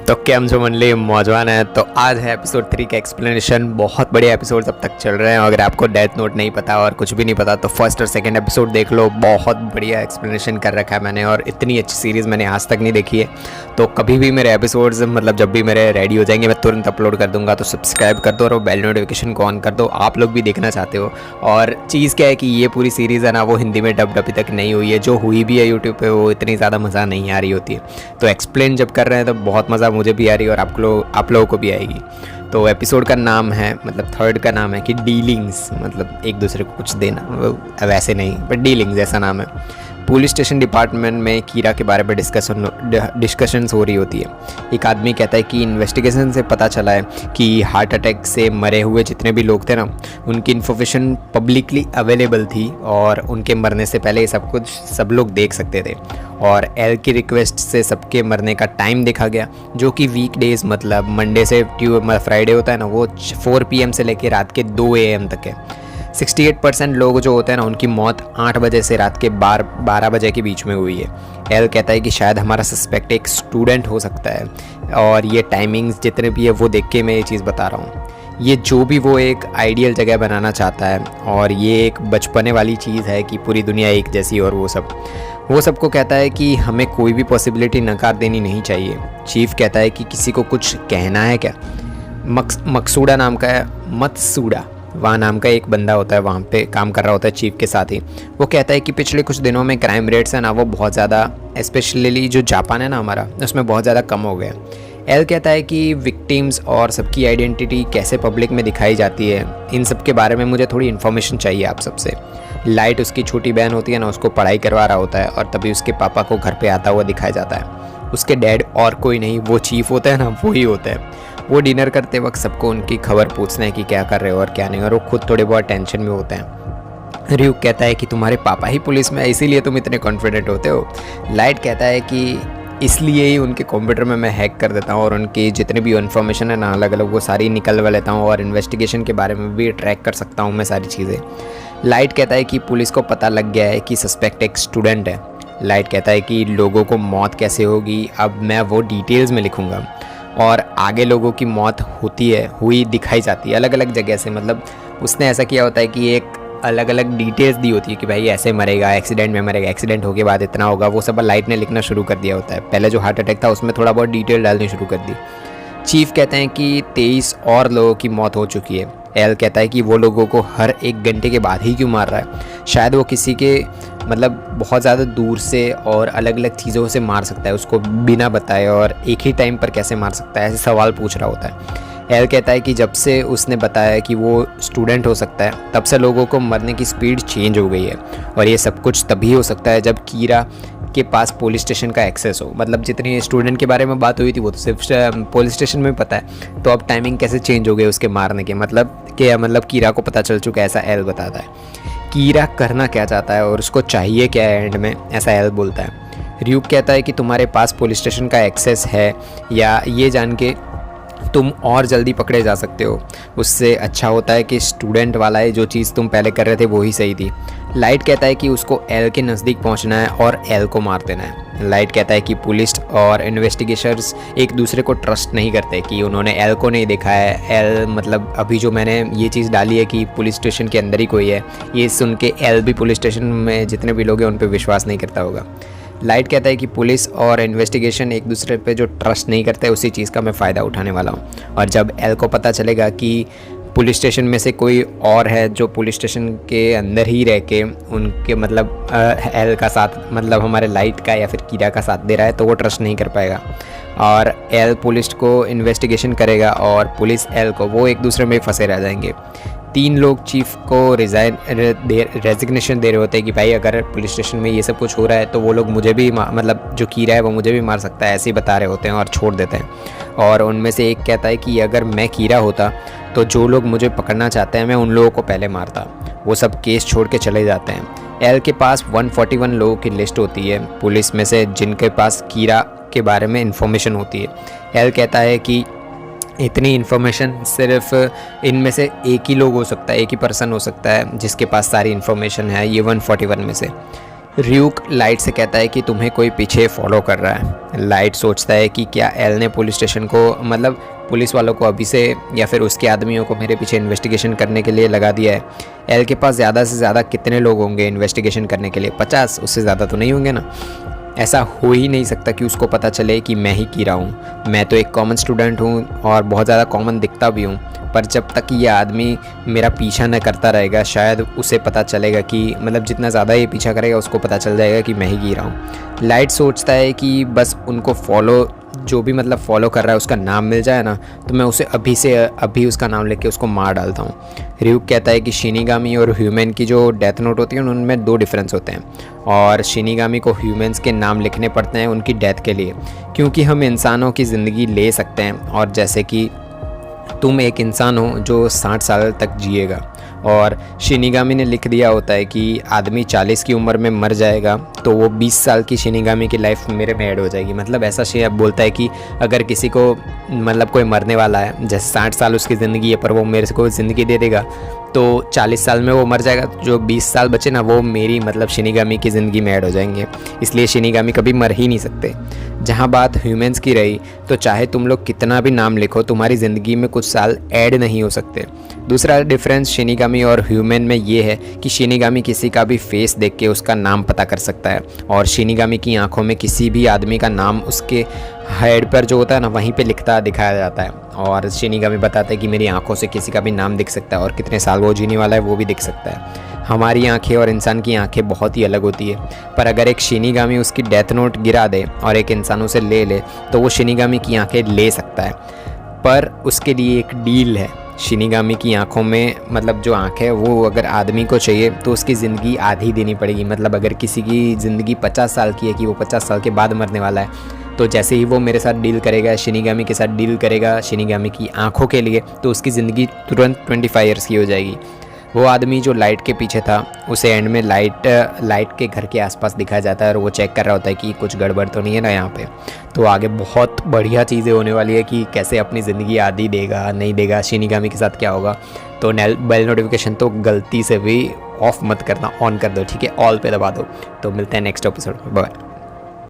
तो क्या जो मंडली मौजवान है। तो आज है एपिसोड 3 का एक्सप्लेनेशन। बहुत बढ़िया एपिसोड अब तक चल रहे हैं। अगर आपको डेथ नोट नहीं पता और कुछ भी नहीं पता तो फर्स्ट और सेकंड एपिसोड देख लो। बहुत बढ़िया एक्सप्लेनेशन कर रखा है मैंने, और इतनी अच्छी सीरीज़ मैंने आज तक नहीं देखी है। तो कभी भी मेरे एपिसोड्स जब भी मेरे रेडी हो जाएंगे मैं तुरंत अपलोड कर दूंगा। तो सब्सक्राइब कर दो और बेल नोटिफिकेशन को ऑन कर दो। आप लोग भी देखना चाहते हो। और चीज़ क्या है कि ये पूरी सीरीज़ है ना, वो हिंदी में डब अभी तक नहीं हुई है। जो हुई भी है यूट्यूब पर वो इतनी ज़्यादा मज़ा नहीं आ रही होती है। तो एक्सप्लेन जब कर रहे हैं तो बहुत मज़ा मुझे भी आ रही है और आप लोगों को भी आएगी। तो एपिसोड का नाम है, थर्ड का नाम है कि डीलिंग्स, एक दूसरे को कुछ देना, वैसे नहीं बट डीलिंग्स ऐसा नाम है। पुलिस स्टेशन डिपार्टमेंट में कीरा के बारे में डिस्कशंस हो रही होती है। एक आदमी कहता है कि इन्वेस्टिगेशन से पता चला है कि हार्ट अटैक से मरे हुए जितने भी लोग थे ना, उनकी इन्फॉर्मेशन पब्लिकली अवेलेबल थी और उनके मरने से पहले सब कुछ सब लोग देख सकते थे। और एल की रिक्वेस्ट से सबके मरने का टाइम देखा गया, जो कि वीकडेज मंडे से फ्राइडे होता है ना, वो 4 PM से लेकर रात के 2 AM तक है। 68% लोग जो होते हैं ना, उनकी मौत 8 बजे से रात के 12 बजे के बीच में हुई है। एल कहता है कि शायद हमारा सस्पेक्ट एक स्टूडेंट हो सकता है, और ये टाइमिंग्स जितने भी है वो देख के मैं ये चीज़ बता रहा हूँ। ये जो भी वो एक आइडियल जगह बनाना चाहता है, और ये एक बचपने वाली चीज़ है कि पूरी दुनिया एक जैसी, और वो सबको कहता है कि हमें कोई भी पॉसिबिलिटी नकार देनी नहीं चाहिए। चीफ कहता है कि किसी को कुछ कहना है क्या। मकसूड़ा नाम का है, मतसूड़ा वहाँ नाम का एक बंदा होता है, वहाँ पे काम कर रहा होता है चीफ के साथ ही। वो कहता है कि पिछले कुछ दिनों में क्राइम रेट्स है ना, वो बहुत ज़्यादा, स्पेशली जो जापान है ना हमारा, उसमें बहुत ज़्यादा कम हो गया। एल कहता है कि विक्टिम्स और सबकी आइडेंटिटी कैसे पब्लिक में दिखाई जाती है, इन सब के बारे में मुझे थोड़ी इन्फॉर्मेशन चाहिए आप सबसे। लाइट उसकी छोटी बहन होती है ना, उसको पढ़ाई करवा रहा होता है, और तभी उसके पापा को घर पे आता हुआ दिखाया जाता है। उसके डैड और कोई नहीं, वो चीफ होता है ना, वो ही होता है। वो डिनर करते वक्त सबको उनकी खबर पूछते हैं कि क्या कर रहे हो और क्या नहीं, और वो खुद थोड़े बहुत टेंशन में होते हैं। रियूक कहता है कि तुम्हारे पापा ही पुलिस में है, इसीलिए तुम इतने कॉन्फिडेंट होते हो। लाइट कहता है कि इसलिए ही उनके कंप्यूटर में मैं हैक कर देता हूँ, और उनकी जितनी भी इन्फॉर्मेशन है ना अलग अलग, वो सारी निकलवा लेता हूँ, और इन्वेस्टिगेशन के बारे में भी ट्रैक कर सकता हूँ मैं सारी चीज़ें। लाइट कहता है कि पुलिस को पता लग गया है कि सस्पेक्ट एक स्टूडेंट है। लाइट कहता है कि लोगों को मौत कैसे होगी अब मैं वो डिटेल्स में लिखूँगा, और आगे लोगों की मौत हुई दिखाई जाती है अलग अलग जगह से। उसने ऐसा किया होता है कि एक अलग अलग डिटेल्स दी होती है कि भाई ऐसे मरेगा, एक्सीडेंट में मरेगा, एक्सीडेंट होके बाद इतना होगा, वो सब लाइट ने लिखना शुरू कर दिया होता है। पहले जो हार्ट अटैक था उसमें थोड़ा बहुत डिटेल डालनी शुरू कर दी। चीफ कहते हैं कि 23 और लोगों की मौत हो चुकी है। एल कहता है कि वो लोगों को हर 1 घंटे के बाद ही क्यों मार रहा है। शायद वो किसी के बहुत ज़्यादा दूर से और अलग अलग चीज़ों से मार सकता है, उसको बिना बताए, और एक ही टाइम पर कैसे मार सकता है, ऐसे सवाल पूछ रहा होता है। एल कहता है कि जब से उसने बताया कि वो स्टूडेंट हो सकता है, तब से लोगों को मरने की स्पीड चेंज हो गई है, और ये सब कुछ तभी हो सकता है जब कीरा के पास पुलिस स्टेशन का एक्सेस हो। जितनी स्टूडेंट के बारे में बात हुई थी वो तो सिर्फ पुलिस स्टेशन में पता है, तो अब टाइमिंग कैसे चेंज हो गई उसके मारने के, कीरा को पता चल चुका है, ऐसा एल बताता है। कीरा करना क्या चाहता है और उसको चाहिए क्या है एंड में, ऐसा एल बोलता है। रियूक कहता है कि तुम्हारे पास पुलिस स्टेशन का एक्सेस है, या ये जान के तुम और जल्दी पकड़े जा सकते हो, उससे अच्छा होता है कि स्टूडेंट वाला है, जो चीज़ तुम पहले कर रहे थे वो ही सही थी। लाइट कहता है कि उसको एल के नज़दीक पहुंचना है और एल को मार देना है। लाइट कहता है कि पुलिस और इन्वेस्टिगेशर्स एक दूसरे को ट्रस्ट नहीं करते, कि उन्होंने एल को नहीं देखा है। एल अभी जो मैंने ये चीज़ डाली है कि पुलिस स्टेशन के अंदर ही कोई है, ये सुन के एल भी पुलिस स्टेशन में जितने भी लोग हैं उन पर विश्वास नहीं करता होगा। लाइट कहता है कि पुलिस और इन्वेस्टिगेशन एक दूसरे पे जो ट्रस्ट नहीं करते, उसी चीज़ का मैं फ़ायदा उठाने वाला हूँ। और जब एल को पता चलेगा कि पुलिस स्टेशन में से कोई और है जो पुलिस स्टेशन के अंदर ही रह के उनके एल का साथ, हमारे लाइट का या फिर कीरा का साथ दे रहा है, तो वो ट्रस्ट नहीं कर पाएगा, और एल पुलिस को इन्वेस्टिगेशन करेगा और पुलिस एल को, वो एक दूसरे में फंसे रह जाएंगे। 3 लोग चीफ को रेजिग्नेशन दे रहे होते हैं कि भाई अगर पुलिस स्टेशन में ये सब कुछ हो रहा है तो वो लोग मुझे भी जो कीरा है वो मुझे भी मार सकता है, ऐसे ही बता रहे होते हैं और छोड़ देते हैं। और उनमें से एक कहता है कि अगर मैं कीरा होता तो जो लोग मुझे पकड़ना चाहते हैं मैं उन लोगों को पहले मारता। वो सब केस छोड़ के चले जाते हैं। एल के पास 141 लोगों की लिस्ट होती है पुलिस में से, जिनके पास कीरा के बारे में इंफॉर्मेशन होती है। एल कहता है कि इतनी इन्फॉर्मेशन सिर्फ इनमें से एक ही लोग हो सकता है, एक ही पर्सन हो सकता है जिसके पास सारी इन्फॉर्मेशन है, ये 141 में से। र्यूक लाइट से कहता है कि तुम्हें कोई पीछे फॉलो कर रहा है। लाइट सोचता है कि क्या एल ने पुलिस स्टेशन को मतलब पुलिस वालों को अभी से या फिर उसके आदमियों को मेरे पीछे इन्वेस्टिगेशन करने के लिए लगा दिया है। एल के पास ज़्यादा से ज़्यादा कितने लोग होंगे इन्वेस्टिगेशन करने के लिए? 50, उससे ज़्यादा तो नहीं होंगे ना। ऐसा हो ही नहीं सकता कि उसको पता चले कि मैं ही कीरा हूँ। मैं तो एक कॉमन स्टूडेंट हूँ और बहुत ज़्यादा कॉमन दिखता भी हूँ, पर जब तक ये आदमी मेरा पीछा न करता रहेगा शायद उसे पता चलेगा कि मतलब जितना ज़्यादा ये पीछा करेगा उसको पता चल जाएगा कि मैं ही कीरा हूँ। लाइट सोचता है कि बस उनको फॉलो जो भी मतलब फॉलो कर रहा है उसका नाम मिल जाए ना, तो मैं उसे अभी से अभी उसका नाम लेके उसको मार डालता हूँ। र्यूक कहता है कि शिनिगामी और ह्यूमन की जो डेथ नोट होती है उनमें 2 डिफरेंस होते हैं, और शिनिगामी को ह्यूमंस के नाम लिखने पड़ते हैं उनकी डेथ के लिए, क्योंकि हम इंसानों की ज़िंदगी ले सकते हैं। और जैसे कि तुम एक इंसान हो जो 60 साल तक जिएगा, और शिनिगामी ने लिख दिया होता है कि आदमी 40 की उम्र में मर जाएगा, तो वो 20 साल की शिनिगामी की लाइफ मेरे में ऐड हो जाएगी। मतलब ऐसा शेर बोलता है कि अगर किसी को मतलब कोई मरने वाला है, जैसे 60 साल उसकी ज़िंदगी है पर वो मेरे को ज़िंदगी दे देगा, तो 40 साल में वो मर जाएगा, जो 20 साल बचे ना वो मेरी मतलब शिनिगामी की ज़िंदगी में ऐड हो जाएंगे। इसलिए शिनिगामी कभी मर ही नहीं सकते। जहाँ बात ह्यूमंस की रही, तो चाहे तुम लोग कितना भी नाम लिखो तुम्हारी ज़िंदगी में कुछ साल ऐड नहीं हो सकते। दूसरा डिफरेंस शिनिगामी और ह्यूमन में ये है कि शिनिगामी किसी का भी फेस देख के उसका नाम पता कर सकता है, और शिनिगामी की आंखों में किसी भी आदमी का नाम उसके हेड पर जो होता है ना वहीं पे लिखता दिखाया जाता है, और शिनिगामी बताता है कि मेरी आंखों से किसी का भी नाम दिख सकता है और कितने साल वो जीने वाला है वो भी दिख सकता है। हमारी आंखें और इंसान की आंखें बहुत ही अलग होती है, पर अगर एक शिनिगामी उसकी डेथ नोट गिरा दे और एक इंसान उसे ले ले तो वो शिनिगामी की आंखें ले सकता है, पर उसके लिए एक डील है। शिनिगामी की आंखों में मतलब जो आँख है वो अगर आदमी को चाहिए तो उसकी ज़िंदगी आधी देनी पड़ेगी। मतलब अगर किसी की ज़िंदगी 50 साल की है कि वो 50 साल के बाद मरने वाला है, तो जैसे ही वो मेरे साथ डील करेगा, शिनिगामी के साथ डील करेगा शिनिगामी की आंखों के लिए, तो उसकी ज़िंदगी तुरंत 25 ईयर्स की हो जाएगी। वो आदमी जो लाइट के पीछे था उसे एंड में लाइट के घर के आसपास दिखाया जाता है और वो चेक कर रहा होता है कि कुछ गड़बड़ तो नहीं है ना यहाँ पे। तो आगे बहुत बढ़िया चीज़ें होने वाली है कि कैसे अपनी ज़िंदगी आधी देगा नहीं देगा, शिनिगामी के साथ क्या होगा। तो बेल नोटिफिकेशन तो गलती से भी ऑफ मत करना, ऑन कर दो, ठीक है, ऑल पे दबा दो। तो मिलते हैं नेक्स्ट एपिसोड में, बाय।